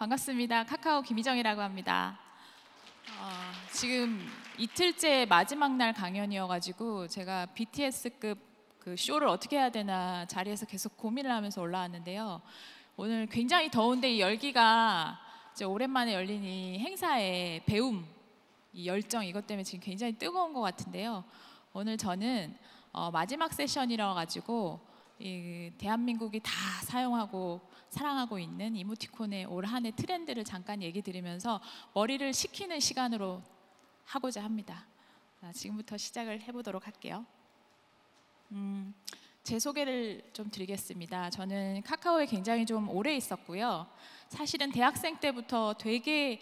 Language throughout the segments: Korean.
반갑습니다. 카카오 김희정이라고 합니다. 지금 이틀째 마지막 날 강연이어가지고 제가 BTS급 그 쇼를 어떻게 해야 되나 자리에서 계속 고민을 하면서 올라왔는데요. 오늘 굉장히 더운데 이 열기가 이제 오랜만에 열린 이 행사의 배움, 이 열정 이것 때문에 지금 굉장히 뜨거운 것 같은데요. 오늘 저는 마지막 세션이라 가지고 이 대한민국이 다 사용하고 사랑하고 있는 이모티콘의 올 한 해 트렌드를 잠깐 얘기 드리면서 머리를 식히는 시간으로 하고자 합니다. 지금부터 시작을 해보도록 할게요. 제 소개를 좀 드리겠습니다. 저는 카카오에 굉장히 좀 오래 있었고요. 사실은 대학생 때부터 되게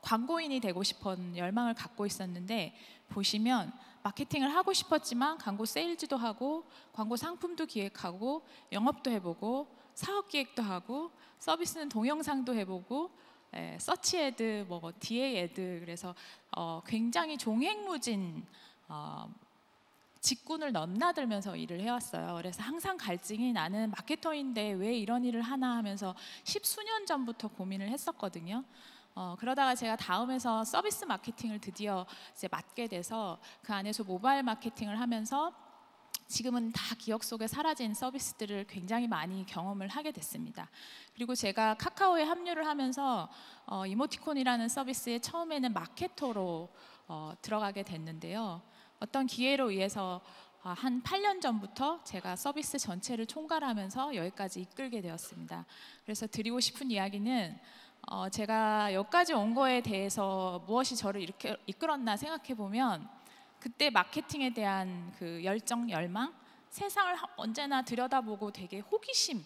광고인이 되고 싶은 열망을 갖고 있었는데, 보시면 마케팅을 하고 싶었지만 광고 세일즈도 하고 광고 상품도 기획하고 영업도 해보고 사업 기획도 하고 서비스는 동영상도 해보고 서치 애드, 뭐 DA 애드, 그래서 굉장히 종횡무진 직군을 넘나들면서 일을 해왔어요. 그래서 항상 갈증이, 나는 마케터인데 왜 이런 일을 하나 하면서 십수년 전부터 고민을 했었거든요. 그러다가 제가 다음에서 서비스 마케팅을 드디어 이제 맡게 돼서 그 안에서 모바일 마케팅을 하면서 지금은 다 기억 속에 사라진 서비스들을 굉장히 많이 경험을 하게 됐습니다. 그리고 제가 카카오에 합류를 하면서 이모티콘이라는 서비스에 처음에는 마케터로 들어가게 됐는데요. 어떤 기회로 의해서 한 8년 전부터 제가 서비스 전체를 총괄하면서 여기까지 이끌게 되었습니다. 그래서 드리고 싶은 이야기는 제가 여기까지 온 거에 대해서 무엇이 저를 이렇게 이끌었나 생각해 보면, 그때 마케팅에 대한 그 열정, 열망, 세상을 언제나 들여다보고 되게 호기심,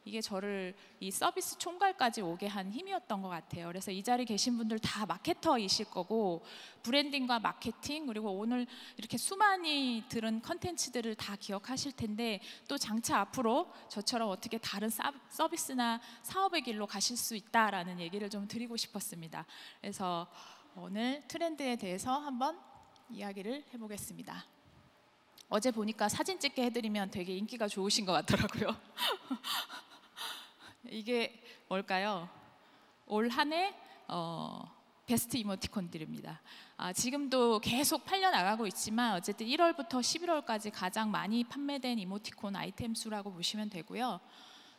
이게 저를 이 서비스 총괄까지 오게 한 힘이었던 것 같아요. 그래서 이 자리에 계신 분들 다 마케터이실 거고, 브랜딩과 마케팅, 그리고 오늘 이렇게 수많이 들은 컨텐츠들을 다 기억하실 텐데, 또 장차 앞으로 저처럼 어떻게 다른 서비스나 사업의 길로 가실 수 있다라는 얘기를 좀 드리고 싶었습니다. 그래서 오늘 트렌드에 대해서 한번 이야기를 해보겠습니다. 어제 보니까 사진 찍게 해드리면 되게 인기가 좋으신 것 같더라고요. 이게 뭘까요? 올 한 해 베스트 이모티콘들입니다. 지금도 계속 팔려나가고 있지만 어쨌든 1월부터 11월까지 가장 많이 판매된 이모티콘 아이템 수라고 보시면 되고요.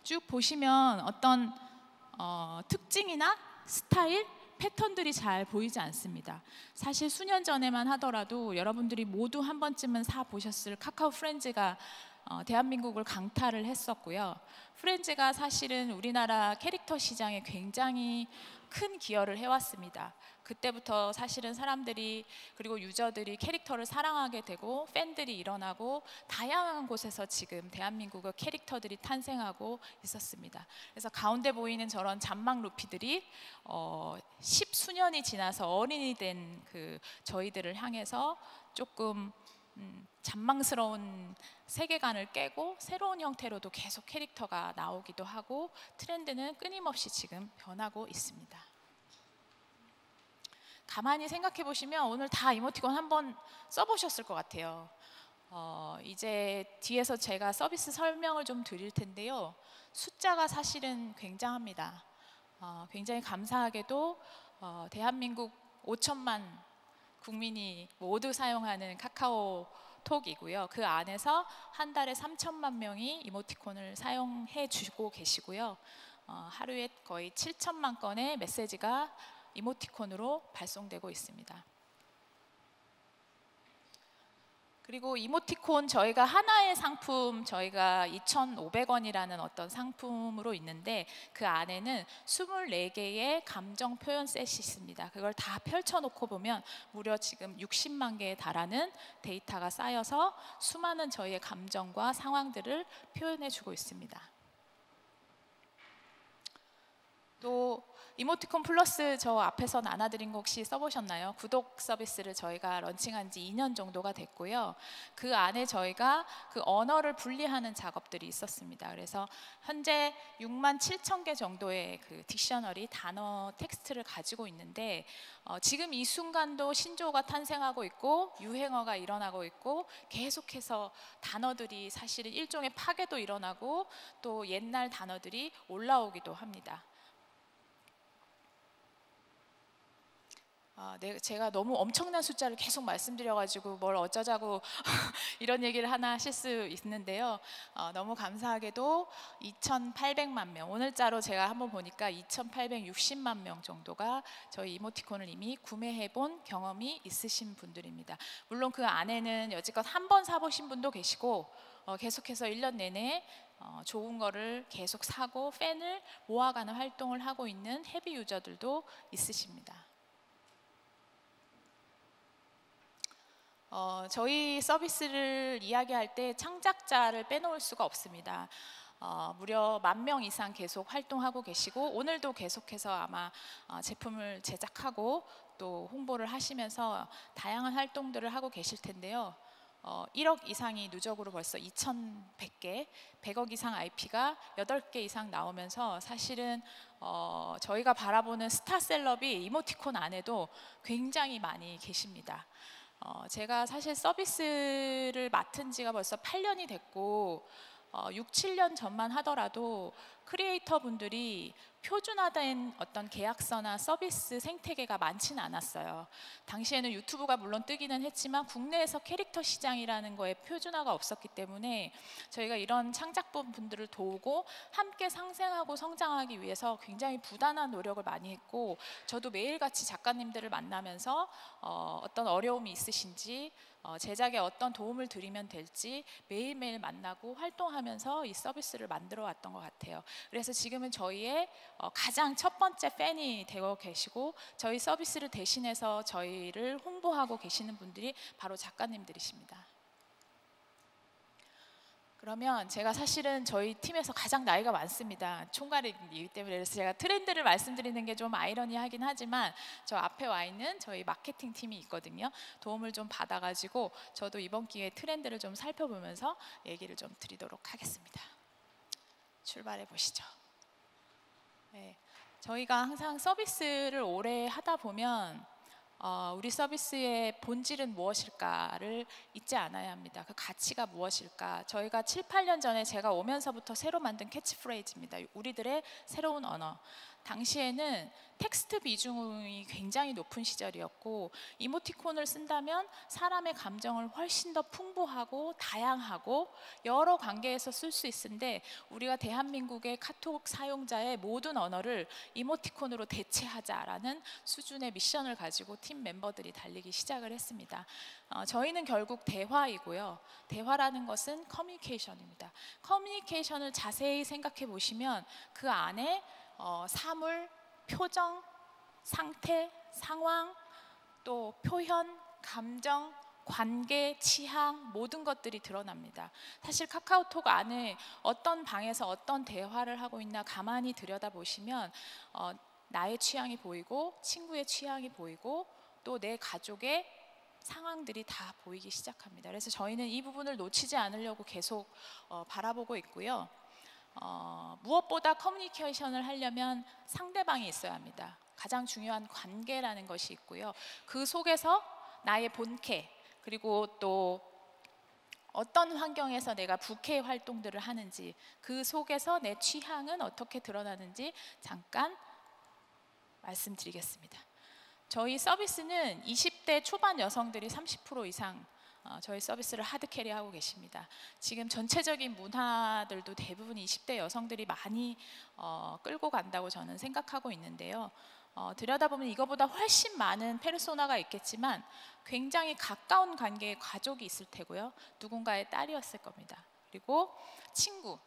쭉 보시면 어떤 특징이나 스타일, 패턴들이 잘 보이지 않습니다. 사실 수년 전에만 하더라도 여러분들이 모두 한 번쯤은 사 보셨을 카카오 프렌즈가 대한민국을 강타를 했었고요. 프렌즈가 사실은 우리나라 캐릭터 시장에 굉장히 큰 기여를 해왔습니다. 그때부터 사실은 사람들이, 그리고 유저들이 캐릭터를 사랑하게 되고 팬들이 일어나고 다양한 곳에서 지금 대한민국의 캐릭터들이 탄생하고 있었습니다. 그래서 가운데 보이는 저런 잔망 루피들이 십수년이 지나서 어린이 된 그 저희들을 향해서 조금 잔망스러운 세계관을 깨고 새로운 형태로도 계속 캐릭터가 나오기도 하고, 트렌드는 끊임없이 지금 변하고 있습니다. 가만히 생각해 보시면 오늘 다 이모티콘 한번 써보셨을 것 같아요. 이제 뒤에서 제가 서비스 설명을 좀 드릴 텐데요. 숫자가 사실은 굉장합니다. 굉장히 감사하게도 대한민국 5천만 국민이 모두 사용하는 카카오톡이고요. 그 안에서 한 달에 3천만 명이 이모티콘을 사용해 주고 계시고요. 하루에 거의 7천만 건의 메시지가 이모티콘으로 발송되고 있습니다. 그리고 이모티콘 저희가 하나의 상품, 저희가 2,500원이라는 어떤 상품으로 있는데, 그 안에는 24개의 감정 표현 셋이 있습니다. 그걸 다 펼쳐놓고 보면 무려 지금 60만 개에 달하는 데이터가 쌓여서 수많은 저희의 감정과 상황들을 표현해주고 있습니다. 또 이모티콘 플러스 저 앞에서 나눠드린 거 혹시 써보셨나요? 구독 서비스를 저희가 런칭한 지 2년 정도가 됐고요. 그 안에 저희가 그 언어를 분리하는 작업들이 있었습니다. 그래서 현재 6만 7천 개 정도의 그 딕셔너리, 단어 텍스트를 가지고 있는데, 지금 이 순간도 신조어가 탄생하고 있고 유행어가 일어나고 있고, 계속해서 단어들이 사실은 일종의 파괴도 일어나고 또 옛날 단어들이 올라오기도 합니다. 제가 너무 엄청난 숫자를 계속 말씀드려가지고 뭘 어쩌자고 이런 얘기를 하나 하실 수 있는데요. 너무 감사하게도 2,800만 명, 오늘자로 제가 한번 보니까 2,860만 명 정도가 저희 이모티콘을 이미 구매해본 경험이 있으신 분들입니다. 물론 그 안에는 여지껏 한 번 사보신 분도 계시고 계속해서 1년 내내 좋은 거를 계속 사고 팬을 모아가는 활동을 하고 있는 헤비 유저들도 있으십니다. 저희 서비스를 이야기할 때 창작자를 빼놓을 수가 없습니다. 무려 10,000명 이상 계속 활동하고 계시고 오늘도 계속해서 아마 제품을 제작하고 또 홍보를 하시면서 다양한 활동들을 하고 계실 텐데요. 1억 이상이 누적으로 벌써 2,100개, 100억 이상 IP가 8개 이상 나오면서 사실은 저희가 바라보는 스타셀럽이 이모티콘 안에도 굉장히 많이 계십니다. 제가 사실 서비스를 맡은 지가 벌써 8년이 됐고 6, 7년 전만 하더라도 크리에이터 분들이 표준화된 어떤 계약서나 서비스 생태계가 많지는 않았어요. 당시에는 유튜브가 물론 뜨기는 했지만 국내에서 캐릭터 시장이라는 거에 표준화가 없었기 때문에 저희가 이런 창작분 분들을 도우고 함께 상생하고 성장하기 위해서 굉장히 부단한 노력을 많이 했고 저도 매일같이 작가님들을 만나면서 어떤 어려움이 있으신지 제작에 어떤 도움을 드리면 될지 매일매일 만나고 활동하면서 이 서비스를 만들어 왔던 것 같아요. 그래서 지금은 저희의 가장 첫 번째 팬이 되어 계시고 저희 서비스를 대신해서 저희를 홍보하고 계시는 분들이 바로 작가님들이십니다. 그러면 제가 사실은 저희 팀에서 가장 나이가 많습니다. 총괄이기 때문에. 그래서 제가 트렌드를 말씀드리는 게 좀 아이러니하긴 하지만 저 앞에 와 있는 저희 마케팅 팀이 있거든요. 도움을 좀 받아가지고 저도 이번 기회에 트렌드를 좀 살펴보면서 얘기를 좀 드리도록 하겠습니다. 출발해 보시죠. 네, 저희가 항상 서비스를 오래 하다 보면 우리 서비스의 본질은 무엇일까를 잊지 않아야 합니다. 그 가치가 무엇일까? 저희가 7, 8년 전에 제가 오면서부터 새로 만든 캐치프레이즈입니다. 우리들의 새로운 언어. 당시에는 텍스트 비중이 굉장히 높은 시절이었고 이모티콘을 쓴다면 사람의 감정을 훨씬 더 풍부하고 다양하고 여러 관계에서 쓸 수 있는데 우리가 대한민국의 카톡 사용자의 모든 언어를 이모티콘으로 대체하자라는 수준의 미션을 가지고 팀 멤버들이 달리기 시작을 했습니다. 저희는 결국 대화이고요. 대화라는 것은 커뮤니케이션입니다. 커뮤니케이션을 자세히 생각해 보시면 그 안에 사물, 표정, 상태, 상황, 또 표현, 감정, 관계, 취향 모든 것들이 드러납니다. 사실 카카오톡 안에 어떤 방에서 어떤 대화를 하고 있나 가만히 들여다보시면 나의 취향이 보이고 친구의 취향이 보이고 또 내 가족의 상황들이 다 보이기 시작합니다. 그래서 저희는 이 부분을 놓치지 않으려고 계속 바라보고 있고요. 무엇보다 커뮤니케이션을 하려면 상대방이 있어야 합니다. 가장 중요한 관계라는 것이 있고요. 그 속에서 나의 본캐 그리고 또 어떤 환경에서 내가 부캐 활동들을 하는지 그 속에서 내 취향은 어떻게 드러나는지 잠깐 말씀드리겠습니다. 저희 서비스는 20대 초반 여성들이 30% 이상 저희 서비스를 하드캐리하고 계십니다. 지금 전체적인 문화들도 대부분 20대 여성들이 많이 끌고 간다고 저는 생각하고 있는데요. 들여다보면 이거보다 훨씬 많은 페르소나가 있겠지만 굉장히 가까운 관계의 가족이 있을 테고요. 누군가의 딸이었을 겁니다. 그리고 친구,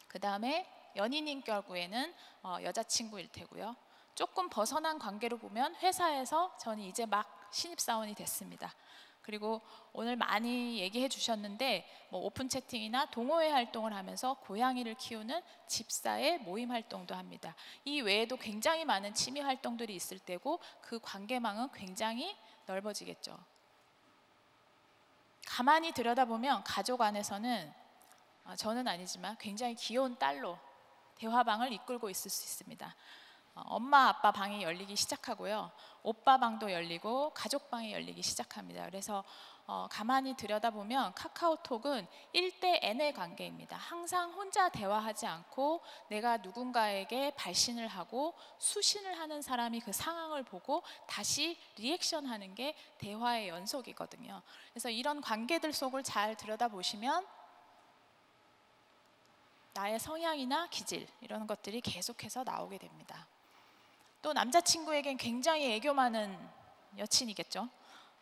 그 다음에 연인인 경우에는 여자친구일 테고요. 조금 벗어난 관계로 보면 회사에서 저는 이제 막 신입사원이 됐습니다. 그리고 오늘 많이 얘기해 주셨는데 오픈 채팅이나 동호회 활동을 하면서 고양이를 키우는 집사의 모임 활동도 합니다. 이 외에도 굉장히 많은 취미 활동들이 있을 때고 그 관계망은 굉장히 넓어지겠죠. 가만히 들여다보면 가족 안에서는 저는 아니지만 굉장히 귀여운 딸로 대화방을 이끌고 있을 수 있습니다. 엄마 아빠 방이 열리기 시작하고요. 오빠 방도 열리고 가족 방이 열리기 시작합니다. 그래서 가만히 들여다보면 카카오톡은 1대 N의 관계입니다. 항상 혼자 대화하지 않고 내가 누군가에게 발신을 하고 수신을 하는 사람이 그 상황을 보고 다시 리액션하는 게 대화의 연속이거든요. 그래서 이런 관계들 속을 잘 들여다보시면 나의 성향이나 기질 이런 것들이 계속해서 나오게 됩니다. 또 남자친구에겐 굉장히 애교 많은 여친이겠죠.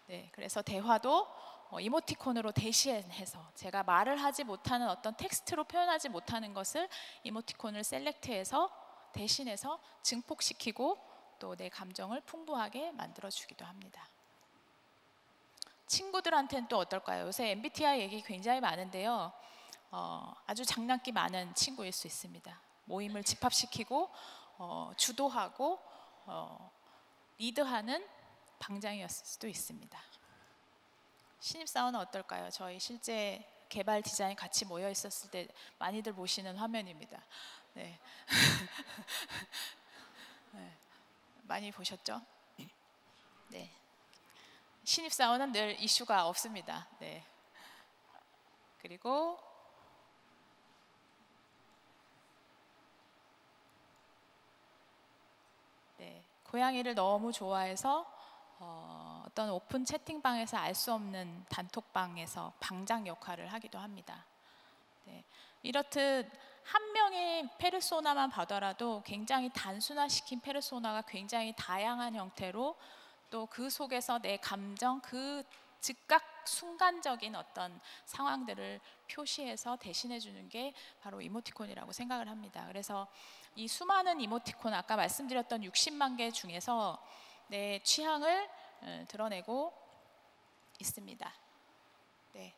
네, 그래서 대화도 이모티콘으로 대신해서 제가 말을 하지 못하는 어떤 텍스트로 표현하지 못하는 것을 이모티콘을 셀렉트해서 대신해서 증폭시키고 또 내 감정을 풍부하게 만들어주기도 합니다. 친구들한테는 또 어떨까요? 요새 MBTI 얘기 굉장히 많은데요. 아주 장난기 많은 친구일 수 있습니다. 모임을 집합시키고 주도하고 리드하는 방장이었을 수도 있습니다. 신입사원은 어떨까요? 저희 실제 개발 디자인 같이 모여 있었을 때 많이들 보시는 화면입니다. 네. 네. 많이 보셨죠? 네. 신입사원은 늘 이슈가 없습니다. 네. 그리고 네. 고양이를 너무 좋아해서 어떤 오픈 채팅방에서 알 수 없는 단톡방에서 방장 역할을 하기도 합니다. 네. 이렇듯 한 명의 페르소나만 봐더라도 굉장히 단순화시킨 페르소나가 굉장히 다양한 형태로 또 그 속에서 내 감정, 그 즉각 순간적인 어떤 상황들을 표시해서 대신해 주는 게 바로 이모티콘이라고 생각을 합니다. 그래서 이 수많은 이모티콘, 아까 말씀드렸던 60만 개 중에서 내 취향을 드러내고 있습니다. 네.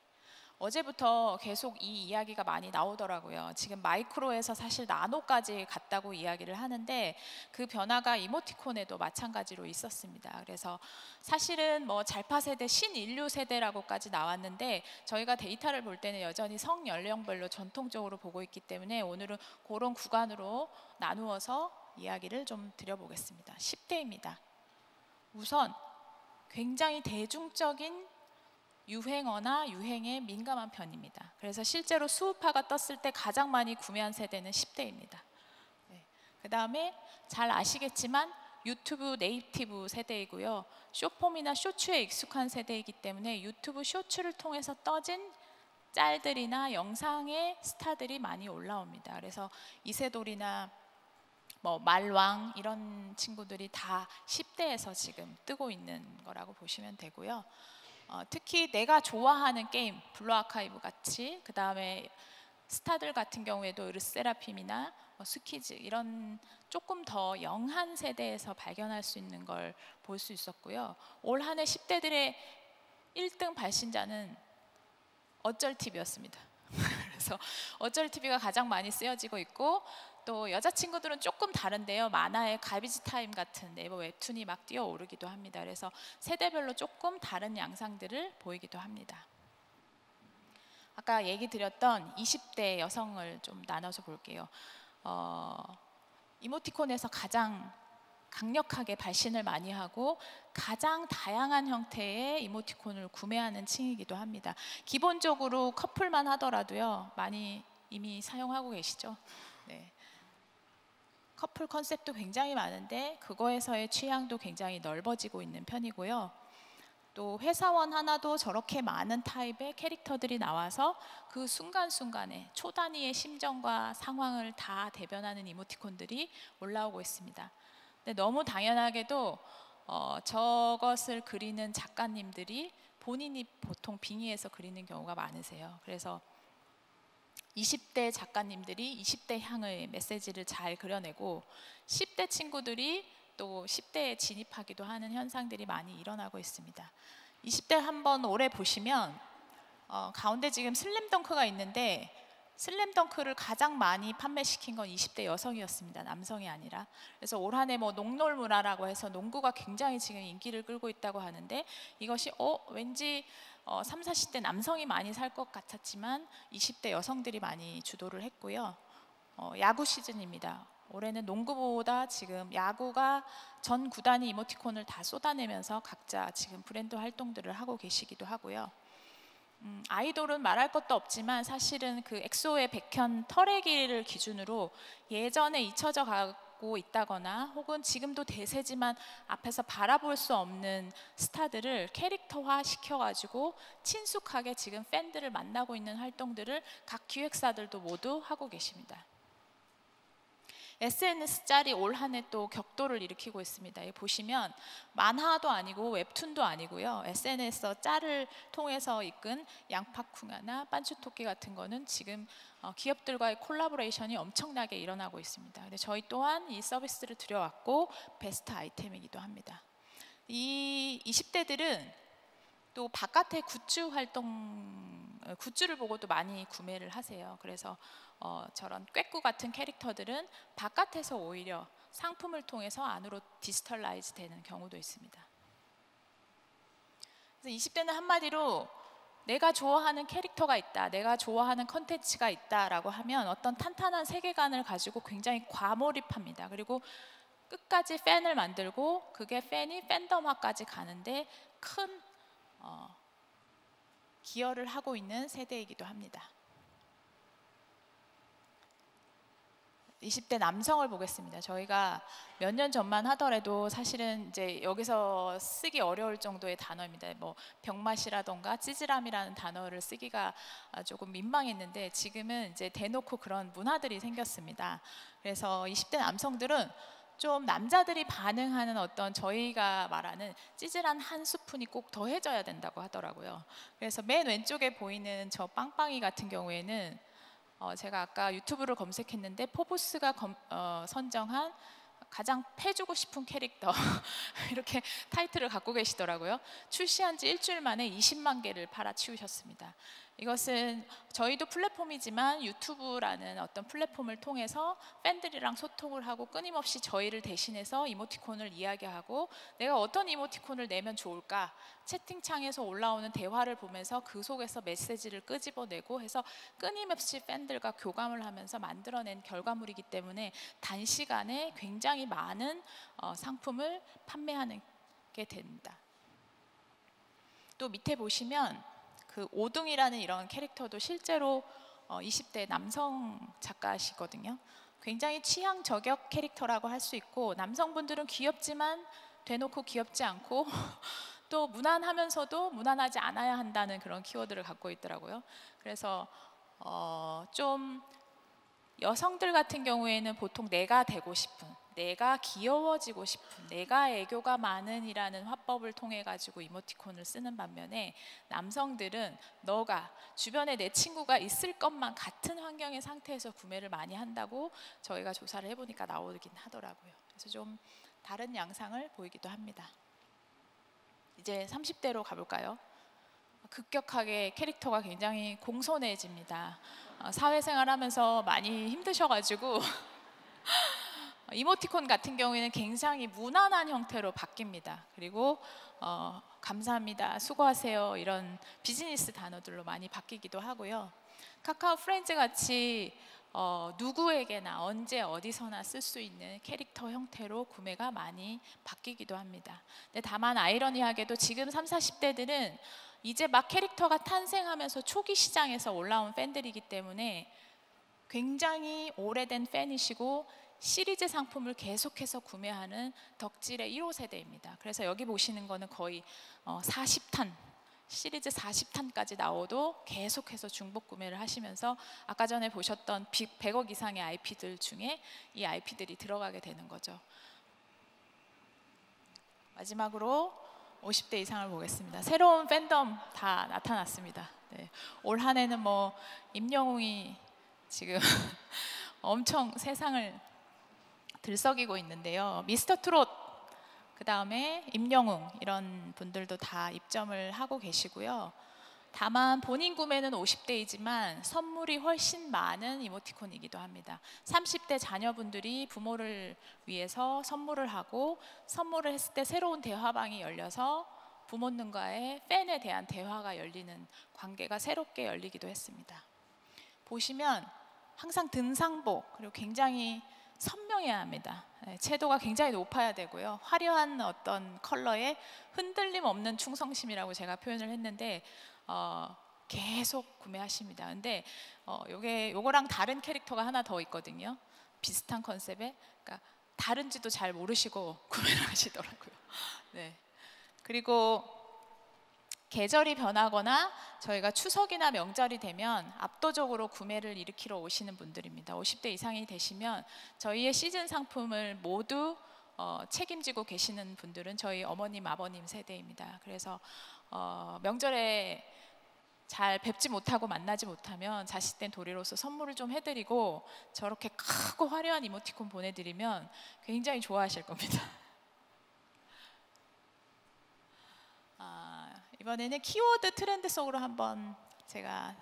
어제부터 계속 이 이야기가 많이 나오더라고요. 지금 마이크로에서 사실 나노까지 갔다고 이야기를 하는데 그 변화가 이모티콘에도 마찬가지로 있었습니다. 그래서 사실은 뭐 잘파 세대, 신인류 세대라고까지 나왔는데 저희가 데이터를 볼 때는 여전히 성연령별로 전통적으로 보고 있기 때문에 오늘은 그런 구간으로 나누어서 이야기를 좀 드려보겠습니다. 10대입니다. 우선 굉장히 대중적인 유행어나 유행에 민감한 편입니다. 그래서 실제로 수우파가 떴을 때 가장 많이 구매한 세대는 10대입니다. 네. 그 다음에 잘 아시겠지만 유튜브 네이티브 세대이고요. 숏폼이나 쇼츠에 익숙한 세대이기 때문에 유튜브 쇼츠를 통해서 떠진 짤들이나 영상의 스타들이 많이 올라옵니다. 그래서 이세돌이나 뭐 말왕 이런 친구들이 다 10대에서 지금 뜨고 있는 거라고 보시면 되고요. 특히 내가 좋아하는 게임, 블루 아카이브 같이, 그 다음에 스타들 같은 경우에도 르세라핌이나 스키즈 이런 조금 더 영한 세대에서 발견할 수 있는 걸 볼 수 있었고요. 올 한 해 10대들의 1등 발신자는 어쩔 TV였습니다. 그래서 어쩔 TV가 가장 많이 쓰여지고 있고 또 여자친구들은 조금 다른데요. 만화의 가비지 타임 같은 네이버 웹툰이 막 뛰어오르기도 합니다. 그래서 세대별로 조금 다른 양상들을 보이기도 합니다. 아까 얘기 드렸던 20대 여성을 좀 나눠서 볼게요. 이모티콘에서 가장 강력하게 발신을 많이 하고 가장 다양한 형태의 이모티콘을 구매하는 층이기도 합니다. 기본적으로 커플만 하더라도요. 많이 이미 사용하고 계시죠? 네. 커플 컨셉도 굉장히 많은데 그거에서의 취향도 굉장히 넓어지고 있는 편이고요. 또 회사원 하나도 저렇게 많은 타입의 캐릭터들이 나와서 그 순간순간에 초단위의 심정과 상황을 다 대변하는 이모티콘들이 올라오고 있습니다. 근데 너무 당연하게도 저것을 그리는 작가님들이 본인이 보통 빙의해서 그리는 경우가 많으세요. 그래서 20대 작가님들이 20대 향의 메시지를 잘 그려내고 10대 친구들이 또 10대에 진입하기도 하는 현상들이 많이 일어나고 있습니다. 20대 한번 올해 보시면 가운데 지금 슬램덩크가 있는데 슬램덩크를 가장 많이 판매시킨 건 20대 여성이었습니다. 남성이 아니라. 그래서 올 한 해 뭐 농놀문화라고 해서 농구가 굉장히 지금 인기를 끌고 있다고 하는데 이것이 왠지 3, 40대 남성이 많이 살 것 같았지만 20대 여성들이 많이 주도를 했고요. 야구 시즌입니다. 올해는 농구보다 지금 야구가 전 구단이 이모티콘을 다 쏟아내면서 각자 지금 브랜드 활동들을 하고 계시기도 하고요. 아이돌은 말할 것도 없지만 사실은 그 엑소의 백현 털애기를 기준으로 예전에 잊혀져 가고 있다거나 혹은 지금도 대세지만 앞에서 바라볼 수 없는 스타들을 캐릭터화 시켜가지고 친숙하게 지금 팬들을 만나고 있는 활동들을 각 기획사들도 모두 하고 계십니다. SNS 짤이 올 한 해 또 격돌을 일으키고 있습니다. 여기 보시면 만화도 아니고 웹툰도 아니고요. SNS 짤을 통해서 이끈 양파쿵야나 빤쭈토끼 같은 거는 지금 기업들과의 콜라보레이션이 엄청나게 일어나고 있습니다. 근데 저희 또한 이 서비스를 들여왔고 베스트 아이템이기도 합니다. 이 20대들은 또 바깥의 굿즈를 보고도 많이 구매를 하세요. 그래서 저런 꾀꾸 같은 캐릭터들은 바깥에서 오히려 상품을 통해서 안으로 디지털라이즈 되는 경우도 있습니다. 그래서 20대는 한마디로 내가 좋아하는 캐릭터가 있다, 내가 좋아하는 컨텐츠가 있다라고 하면 어떤 탄탄한 세계관을 가지고 굉장히 과몰입합니다. 그리고 끝까지 팬을 만들고 그게 팬이 팬덤화까지 가는데 큰 기여를 하고 있는 세대이기도 합니다. 20대 남성을 보겠습니다. 저희가 몇 년 전만 하더라도 사실은 이제 여기서 쓰기 어려울 정도의 단어입니다. 뭐 병맛이라던가 찌질함이라는 단어를 쓰기가 조금 민망했는데 지금은 이제 대놓고 그런 문화들이 생겼습니다. 그래서 20대 남성들은 좀 남자들이 반응하는 어떤 저희가 말하는 찌질한 한 스푼이 꼭 더해져야 된다고 하더라고요. 그래서 맨 왼쪽에 보이는 저 빵빵이 같은 경우에는 제가 아까 유튜브를 검색했는데 포브스가 선정한 가장 패주고 싶은 캐릭터 이렇게 타이틀을 갖고 계시더라고요. 출시한 지 일주일 만에 20만 개를 팔아치우셨습니다. 이것은 저희도 플랫폼이지만 유튜브라는 어떤 플랫폼을 통해서 팬들이랑 소통을 하고 끊임없이 저희를 대신해서 이모티콘을 이야기하고 내가 어떤 이모티콘을 내면 좋을까 채팅창에서 올라오는 대화를 보면서 그 속에서 메시지를 끄집어내고 해서 끊임없이 팬들과 교감을 하면서 만들어낸 결과물이기 때문에 단시간에 굉장히 많은 상품을 판매하는 게 됩니다. 또 밑에 보시면 그 오둥이라는 이런 캐릭터도 실제로 20대 남성 작가시거든요. 굉장히 취향 저격 캐릭터라고 할 수 있고 남성분들은 귀엽지만 대놓고 귀엽지 않고 또 무난하면서도 무난하지 않아야 한다는 그런 키워드를 갖고 있더라고요. 그래서 좀 여성들 같은 경우에는 보통 내가 되고 싶은, 내가 귀여워지고 싶은, 내가 애교가 많은 이라는 화법을 통해 가지고 이모티콘을 쓰는 반면에 남성들은 너가 주변에 내 친구가 있을 것만 같은 환경의 상태에서 구매를 많이 한다고 저희가 조사를 해보니까 나오긴 하더라고요. 그래서 좀 다른 양상을 보이기도 합니다. 이제 30대로 가볼까요? 급격하게 캐릭터가 굉장히 공손해집니다. 사회생활하면서 많이 힘드셔가지고 이모티콘 같은 경우에는 굉장히 무난한 형태로 바뀝니다. 그리고 감사합니다, 수고하세요 이런 비즈니스 단어들로 많이 바뀌기도 하고요. 카카오 프렌즈 같이 누구에게나 언제 어디서나 쓸 수 있는 캐릭터 형태로 구매가 많이 바뀌기도 합니다. 근데 다만 아이러니하게도 지금 30, 40대들은 이제 막 캐릭터가 탄생하면서 초기 시장에서 올라온 팬들이기 때문에 굉장히 오래된 팬이시고 시리즈 상품을 계속해서 구매하는 덕질의 1호 세대입니다. 그래서 여기 보시는 거는 거의 40탄, 시리즈 40탄까지 나오도 계속해서 중복 구매를 하시면서 아까 전에 보셨던 100억 이상의 IP들 중에 이 IP들이 들어가게 되는 거죠. 마지막으로 50대 이상을 보겠습니다. 새로운 팬덤 다 나타났습니다. 네. 올 한 해는 뭐 임영웅이 지금 엄청 세상을 들썩이고 있는데요. 미스터 트롯, 그 다음에 임영웅 이런 분들도 다 입점을 하고 계시고요. 다만 본인 구매는 50대이지만 선물이 훨씬 많은 이모티콘이기도 합니다. 30대 자녀분들이 부모를 위해서 선물을 하고 선물을 했을 때 새로운 대화방이 열려서 부모님과의 팬에 대한 대화가 열리는 관계가 새롭게 열리기도 했습니다. 보시면 항상 등산복 그리고 굉장히 선명해야 합니다. 채도가 굉장히 높아야 되고요. 화려한 어떤 컬러에 흔들림 없는 충성심이라고 제가 표현을 했는데 계속 구매하십니다. 근데 요거랑 다른 캐릭터가 하나 더 있거든요. 비슷한 컨셉에, 그러니까 다른지도 잘 모르시고 구매를 하시더라고요. 네. 그리고 계절이 변하거나 저희가 추석이나 명절이 되면 압도적으로 구매를 일으키러 오시는 분들입니다. 50대 이상이 되시면 저희의 시즌 상품을 모두 책임지고 계시는 분들은 저희 어머님, 아버님 세대입니다. 그래서 명절에 잘 뵙지 못하고 만나지 못하면 자식된 도리로서 선물을 좀 해드리고 저렇게 크고 화려한 이모티콘 보내드리면 굉장히 좋아하실 겁니다. 이번에는 키워드 트렌드 속으로 한번 제가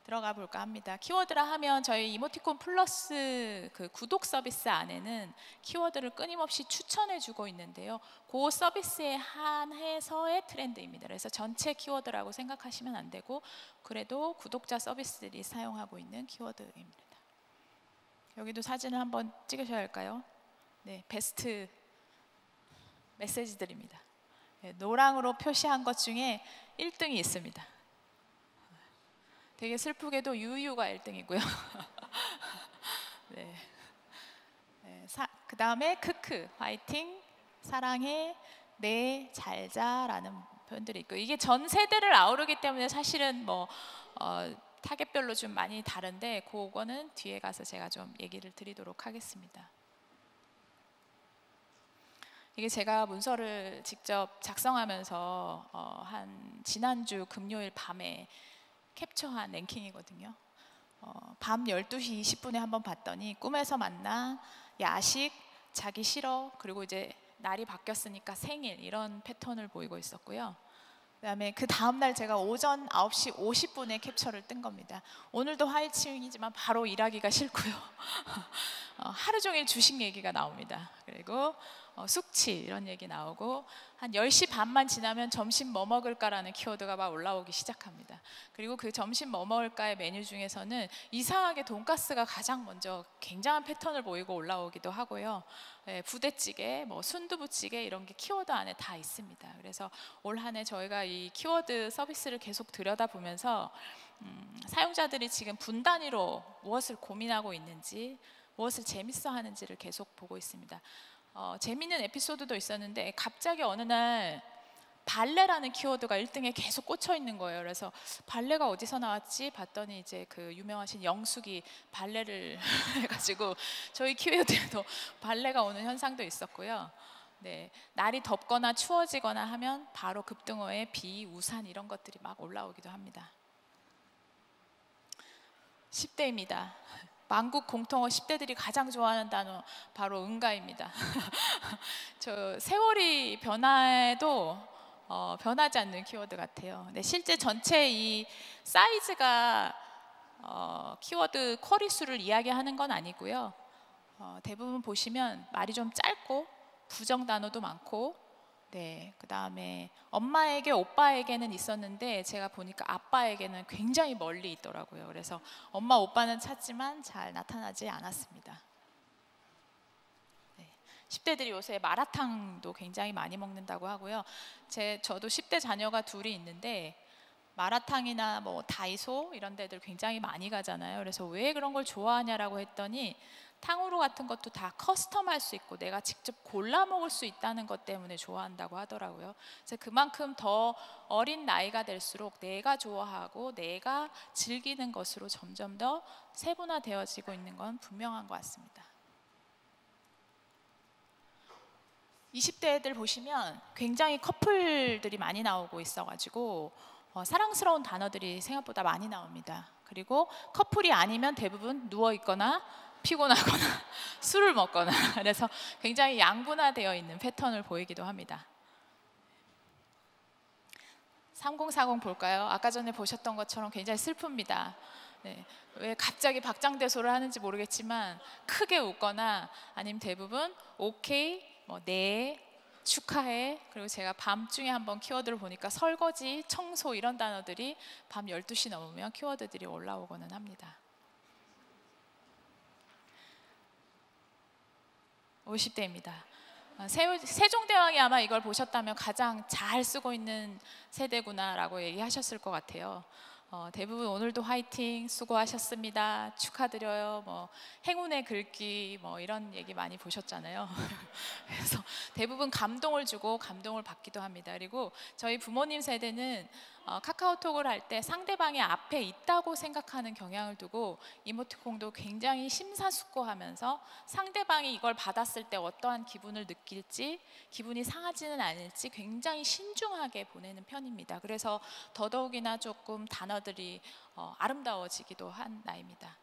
들어가 볼까 합니다. 키워드라 하면 저희 이모티콘 플러스 그 구독 서비스 안에는 키워드를 끊임없이 추천해 주고 있는데요. 그 서비스에 한해서의 트렌드입니다. 그래서 전체 키워드라고 생각하시면 안 되고 그래도 구독자 서비스들이 사용하고 있는 키워드입니다. 여기도 사진을 한번 찍으셔야 할까요? 네, 베스트 메시지들입니다. 네, 노랑으로 표시한 것 중에 1등이 있습니다. 되게 슬프게도 유유가 1등이고요. 네. 네, 그 다음에 크크, 화이팅, 사랑해, 네, 잘자라는 표현들이 있고 이게 전 세대를 아우르기 때문에 사실은 뭐 타겟별로 좀 많이 다른데 그거는 뒤에 가서 제가 좀 얘기를 드리도록 하겠습니다. 이게 제가 문서를 직접 작성하면서 한 지난주 금요일 밤에 캡처한 랭킹이거든요. 밤 12시 20분에 한번 봤더니 꿈에서 만나, 야식, 자기 싫어, 그리고 이제 날이 바뀌었으니까 생일 이런 패턴을 보이고 있었고요. 그다음에 그 다음날 제가 오전 9시 50분에 캡처를 뜬 겁니다. 오늘도 화이팅이지만 바로 일하기가 싫고요. 하루 종일 주식 얘기가 나옵니다. 그리고 숙취 이런 얘기 나오고 한 10시 반만 지나면 점심 뭐 먹을까라는 키워드가 막 올라오기 시작합니다. 그리고 그 점심 뭐 먹을까의 메뉴 중에서는 이상하게 돈가스가 가장 먼저 굉장한 패턴을 보이고 올라오기도 하고요. 네, 부대찌개, 뭐 순두부찌개 이런 게 키워드 안에 다 있습니다. 그래서 올 한 해 저희가 이 키워드 서비스를 계속 들여다보면서 사용자들이 지금 분 단위로 무엇을 고민하고 있는지 무엇을 재밌어 하는지를 계속 보고 있습니다. 재밌는 에피소드도 있었는데 갑자기 어느 날 발레라는 키워드가 1등에 계속 꽂혀 있는 거예요. 그래서 발레가 어디서 나왔지? 봤더니 이제 그 유명하신 영숙이 발레를 해가지고 저희 키워드에도 발레가 오는 현상도 있었고요. 네, 날이 덥거나 추워지거나 하면 바로 급등어에 비, 우산 이런 것들이 막 올라오기도 합니다. 10대입니다. 만국 공통어 10대들이 가장 좋아하는 단어 바로 응가입니다. 저 세월이 변화해도 변하지 않는 키워드 같아요. 근데 실제 전체 이 사이즈가 키워드 쿼리 수를 이야기하는 건 아니고요. 대부분 보시면 말이 좀 짧고 부정 단어도 많고 네, 그 다음에 엄마에게 오빠에게는 있었는데 제가 보니까 아빠에게는 굉장히 멀리 있더라고요. 그래서 엄마 오빠는 찾지만 잘 나타나지 않았습니다. 네, 10대들이 요새 마라탕도 굉장히 많이 먹는다고 하고요. 저도 10대 자녀가 둘이 있는데 마라탕이나 뭐 다이소 이런 데들 굉장히 많이 가잖아요. 그래서 왜 그런 걸 좋아하냐라고 했더니 탕후루 같은 것도 다 커스텀할 수 있고 내가 직접 골라 먹을 수 있다는 것 때문에 좋아한다고 하더라고요. 그래서 그만큼 더 어린 나이가 될수록 내가 좋아하고 내가 즐기는 것으로 점점 더 세분화되어지고 있는 건 분명한 것 같습니다. 20대 애들 보시면 굉장히 커플들이 많이 나오고 있어가지고 사랑스러운 단어들이 생각보다 많이 나옵니다. 그리고 커플이 아니면 대부분 누워있거나 피곤하거나 술을 먹거나 그래서 굉장히 양분화되어 있는 패턴을 보이기도 합니다. 3040 볼까요? 아까 전에 보셨던 것처럼 굉장히 슬픕니다. 네, 왜 갑자기 박장대소를 하는지 모르겠지만 크게 웃거나 아니면 대부분 오케이, 뭐 네, 축하해. 그리고 제가 밤중에 한번 키워드를 보니까 설거지, 청소 이런 단어들이 밤 12시 넘으면 키워드들이 올라오고는 합니다. 50대입니다. 세종대왕이 아마 이걸 보셨다면 가장 잘 쓰고 있는 세대구나라고 얘기하셨을 것 같아요. 대부분 오늘도 화이팅, 수고하셨습니다, 축하드려요, 뭐 행운의 글귀 뭐 이런 얘기 많이 보셨잖아요. 그래서 대부분 감동을 주고 감동을 받기도 합니다. 그리고 저희 부모님 세대는 카카오톡을 할 때 상대방이 앞에 있다고 생각하는 경향을 두고 이모티콘도 굉장히 심사숙고하면서 상대방이 이걸 받았을 때 어떠한 기분을 느낄지, 기분이 상하지는 않을지 굉장히 신중하게 보내는 편입니다. 그래서 더더욱이나 조금 단어들이 아름다워지기도 한 나이입니다.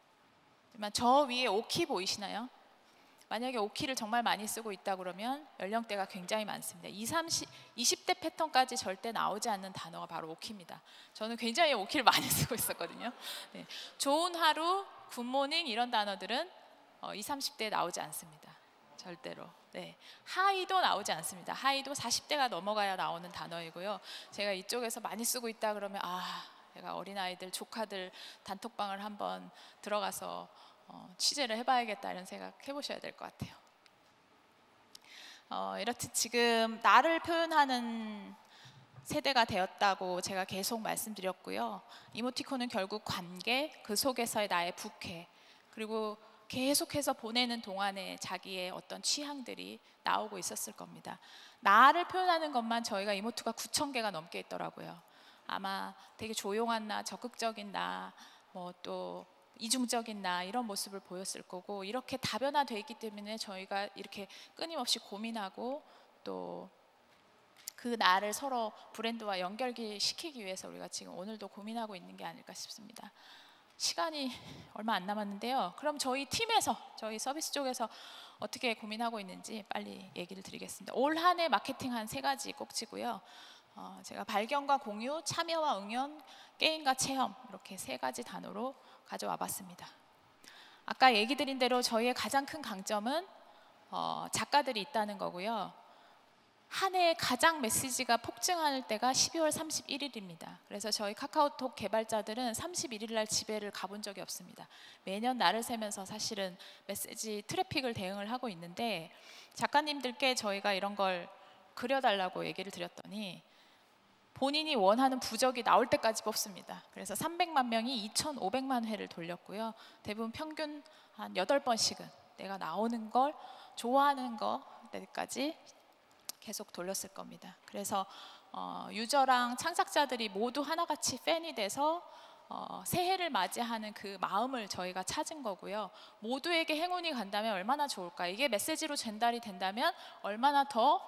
하지만 저 위에 오키 보이시나요? 만약에 오키를 정말 많이 쓰고 있다 그러면 연령대가 굉장히 많습니다. 20대 패턴까지 절대 나오지 않는 단어가 바로 오키입니다. 저는 굉장히 오키를 많이 쓰고 있었거든요. 네. 좋은 하루, 굿모닝 이런 단어들은 20, 30대에 나오지 않습니다. 절대로. 네. 하이도 나오지 않습니다. 하이도 40대가 넘어가야 나오는 단어이고요. 제가 이쪽에서 많이 쓰고 있다 그러면 제가 어린아이들, 조카들 단톡방을 한번 들어가서 취재를 해봐야겠다 이런 생각 해보셔야 될 것 같아요. 이렇듯 지금 나를 표현하는 세대가 되었다고 제가 계속 말씀드렸고요. 이모티콘은 결국 관계, 그 속에서의 나의 부캐, 그리고 계속해서 보내는 동안에 자기의 어떤 취향들이 나오고 있었을 겁니다. 나를 표현하는 것만 저희가 이모티가 9,000개가 넘게 있더라고요. 아마 되게 조용한 나, 적극적인 나, 뭐 또 이중적인 나 이런 모습을 보였을 거고, 이렇게 다변화되어 있기 때문에 저희가 이렇게 끊임없이 고민하고 또 그 나를 서로 브랜드와 연결시키기 위해서 우리가 지금 오늘도 고민하고 있는 게 아닐까 싶습니다. 시간이 얼마 안 남았는데요. 그럼 저희 팀에서, 저희 서비스 쪽에서 어떻게 고민하고 있는지 빨리 얘기를 드리겠습니다. 올 한 해 마케팅 한 3가지 꼭지고요. 제가 발견과 공유, 참여와 응연, 게임과 체험 이렇게 3가지 단어로 가져와 봤습니다. 아까 얘기 드린 대로 저희의 가장 큰 강점은 작가들이 있다는 거고요. 한 해에 가장 메시지가 폭증할 때가 12월 31일입니다. 그래서 저희 카카오톡 개발자들은 31일 날 집회를 가본 적이 없습니다. 매년 날을 새면서 사실은 메시지 트래픽을 대응을 하고 있는데, 작가님들께 저희가 이런 걸 그려달라고 얘기를 드렸더니 본인이 원하는 부적이 나올 때까지 뽑습니다. 그래서 300만 명이 2,500만 회를 돌렸고요. 대부분 평균 한 8번씩은 내가 나오는 걸 좋아하는 거까지 계속 돌렸을 겁니다. 그래서 유저랑 창작자들이 모두 하나같이 팬이 돼서 새해를 맞이하는 그 마음을 저희가 찾은 거고요. 모두에게 행운이 간다면 얼마나 좋을까, 이게 메시지로 전달이 된다면 얼마나 더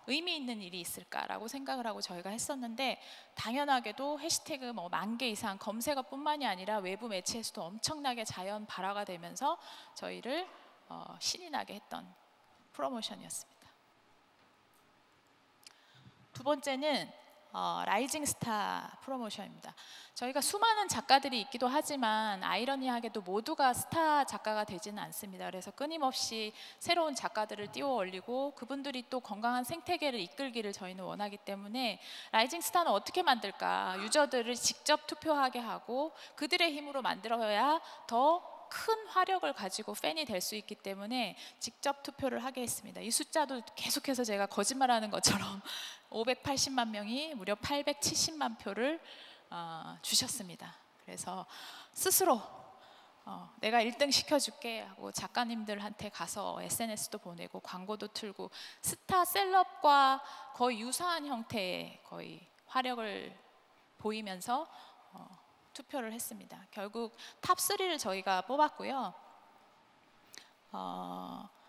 의미 있는 일이 있을까라고 생각을 하고 저희가 했었는데, 당연하게도 해시태그 10,000개 이상 검색어뿐만이 아니라 외부 매체에서도 엄청나게 자연 발화가 되면서 저희를 신이 나게 했던 프로모션이었습니다. 두 번째는 라이징 스타 프로모션입니다. 저희가 수많은 작가들이 있기도 하지만 아이러니하게도 모두가 스타 작가가 되지는 않습니다. 그래서 끊임없이 새로운 작가들을 띄워 올리고 그분들이 또 건강한 생태계를 이끌기를 저희는 원하기 때문에 라이징 스타는 어떻게 만들까? 유저들을 직접 투표하게 하고 그들의 힘으로 만들어야 더 큰 화력을 가지고 팬이 될 수 있기 때문에 직접 투표를 하게 했습니다. 이 숫자도 계속해서 제가 거짓말하는 것처럼 580만 명이 무려 870만 표를 주셨습니다. 그래서 스스로 내가 1등 시켜줄게 하고 작가님들한테 가서 SNS도 보내고 광고도 틀고 스타 셀럽과 거의 유사한 형태의 거의 화력을 보이면서 투표를 했습니다. 결국 탑3를 저희가 뽑았고요.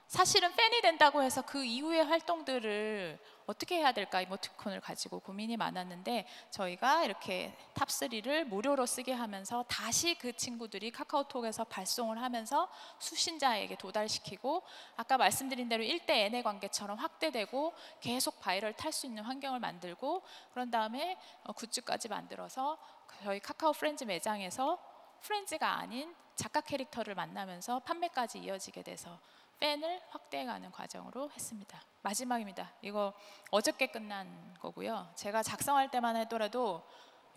사실은 팬이 된다고 해서 그 이후의 활동들을 어떻게 해야 될까 이모티콘을 가지고 고민이 많았는데, 저희가 이렇게 탑3를 무료로 쓰게 하면서 다시 그 친구들이 카카오톡에서 발송을 하면서 수신자에게 도달시키고, 아까 말씀드린 대로 1대 N의 관계처럼 확대되고 계속 바이럴 탈 수 있는 환경을 만들고, 그런 다음에 굿즈까지 만들어서 저희 카카오 프렌즈 매장에서 프렌즈가 아닌 작가 캐릭터를 만나면서 판매까지 이어지게 돼서 팬을 확대해가는 과정으로 했습니다. 마지막입니다. 이거 어저께 끝난 거고요. 제가 작성할 때만 하더라도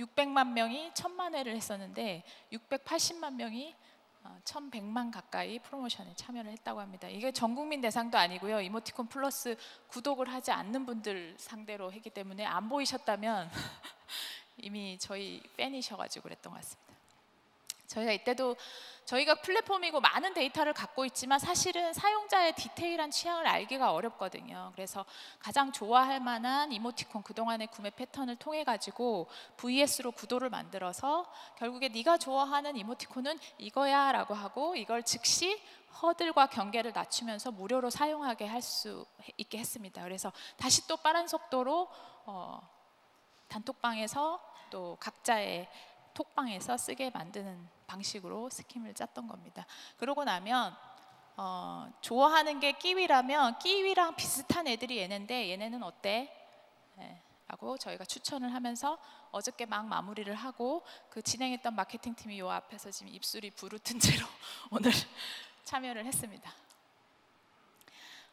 600만 명이 1,000만 회를 했었는데 680만 명이 1100만 가까이 프로모션에 참여를 했다고 합니다. 이게 전국민 대상도 아니고요. 이모티콘 플러스 구독을 하지 않는 분들 상대로 했기 때문에 안 보이셨다면 이미 저희 팬이셔가지고 그랬던 것 같습니다. 저희가 이때도 저희가 플랫폼이고 많은 데이터를 갖고 있지만 사실은 사용자의 디테일한 취향을 알기가 어렵거든요. 그래서 가장 좋아할 만한 이모티콘 그동안의 구매 패턴을 통해 가지고 VS로 구도를 만들어서 결국에 네가 좋아하는 이모티콘은 이거야 라고 하고 이걸 즉시 허들과 경계를 낮추면서 무료로 사용하게 할 수 있게 했습니다. 그래서 다시 또 빠른 속도로 단톡방에서 또 각자의 톡방에서 쓰게 만드는 방식으로 스킴을 짰던 겁니다. 그러고 나면 좋아하는 게 끼위라면 끼위랑 비슷한 애들이 얘네인데 얘네는 어때? 네, 라고 저희가 추천을 하면서 어저께 막 마무리를 하고 그 진행했던 마케팅 팀이 요 앞에서 지금 입술이 부르튼 채로 오늘 참여를 했습니다.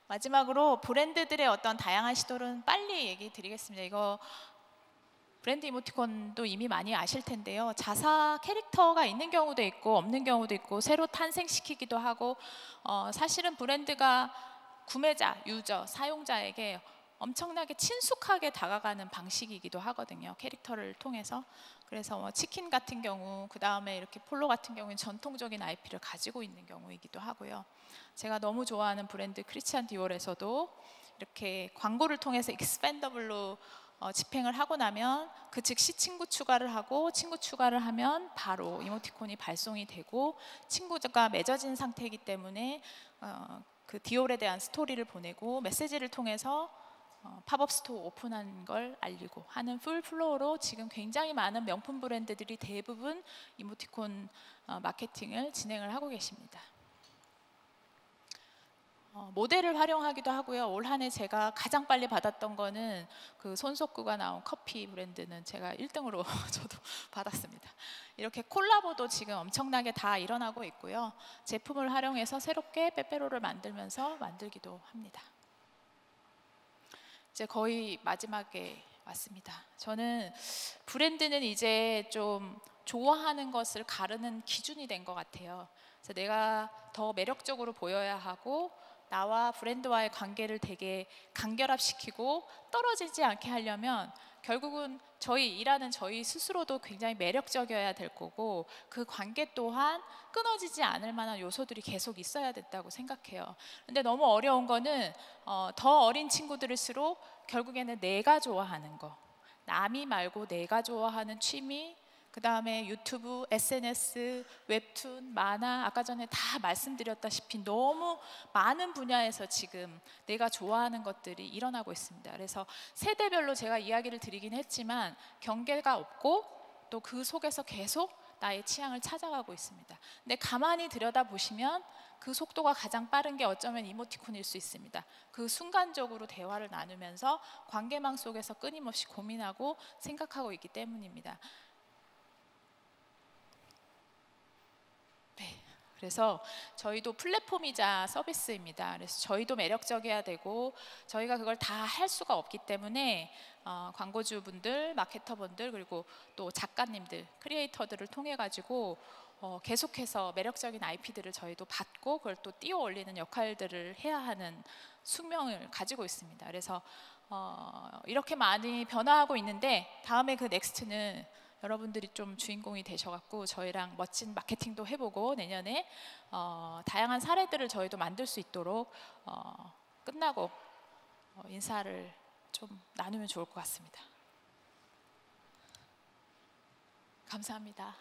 마지막으로 브랜드들의 어떤 다양한 시도는 빨리 얘기 드리겠습니다. 이거 브랜드 이모티콘도 이미 많이 아실 텐데요. 자사 캐릭터가 있는 경우도 있고 없는 경우도 있고 새로 탄생시키기도 하고 사실은 브랜드가 구매자, 유저, 사용자에게 엄청나게 친숙하게 다가가는 방식이기도 하거든요. 캐릭터를 통해서. 그래서 뭐 치킨 같은 경우, 그 다음에 이렇게 폴로 같은 경우는 전통적인 IP를 가지고 있는 경우이기도 하고요. 제가 너무 좋아하는 브랜드 크리스찬 디올에서도 이렇게 광고를 통해서 익스펜더블로 집행을 하고 나면 그 즉시 친구 추가를 하고 친구 추가를 하면 바로 이모티콘이 발송이 되고 친구가 맺어진 상태이기 때문에 그 디올에 대한 스토리를 보내고 메시지를 통해서 팝업 스토어 오픈한 걸 알리고 하는 풀 플로우로 지금 굉장히 많은 명품 브랜드들이 대부분 이모티콘 마케팅을 진행을 하고 계십니다. 모델을 활용하기도 하고요. 올 한 해 제가 가장 빨리 받았던 거는 그 손석구가 나온 커피 브랜드는 제가 1등으로 저도 받았습니다. 이렇게 콜라보도 지금 엄청나게 다 일어나고 있고요. 제품을 활용해서 새롭게 빼빼로를 만들면서 만들기도 합니다. 이제 거의 마지막에 왔습니다. 저는 브랜드는 이제 좀 좋아하는 것을 가르는 기준이 된 것 같아요. 그래서 내가 더 매력적으로 보여야 하고 나와 브랜드와의 관계를 되게 간결합시키고 떨어지지 않게 하려면 결국은 일하는 저희 스스로도 굉장히 매력적이어야 될 거고 그 관계 또한 끊어지지 않을 만한 요소들이 계속 있어야 된다고 생각해요. 근데 너무 어려운 거는 더 어린 친구들일수록 결국에는 내가 좋아하는 거, 남이 말고 내가 좋아하는 취미, 그 다음에 유튜브, SNS, 웹툰, 만화, 아까 전에 다 말씀드렸다시피 너무 많은 분야에서 지금 내가 좋아하는 것들이 일어나고 있습니다. 그래서 세대별로 제가 이야기를 드리긴 했지만 경계가 없고 또 그 속에서 계속 나의 취향을 찾아가고 있습니다. 근데 가만히 들여다보시면 그 속도가 가장 빠른 게 어쩌면 이모티콘일 수 있습니다. 그 순간적으로 대화를 나누면서 관계망 속에서 끊임없이 고민하고 생각하고 있기 때문입니다. 네, 그래서 저희도 플랫폼이자 서비스입니다. 그래서 저희도 매력적이어야 되고 저희가 그걸 다 할 수가 없기 때문에 광고주분들, 마케터분들 그리고 또 작가님들, 크리에이터들을 통해 가지고 계속해서 매력적인 IP들을 저희도 받고 그걸 또 띄워 올리는 역할들을 해야 하는 숙명을 가지고 있습니다. 그래서 이렇게 많이 변화하고 있는데 다음에 그 넥스트는 여러분들이 좀 주인공이 되셔갖고 저희랑 멋진 마케팅도 해보고 내년에 다양한 사례들을 저희도 만들 수 있도록 끝나고 인사를 좀 나누면 좋을 것 같습니다. 감사합니다.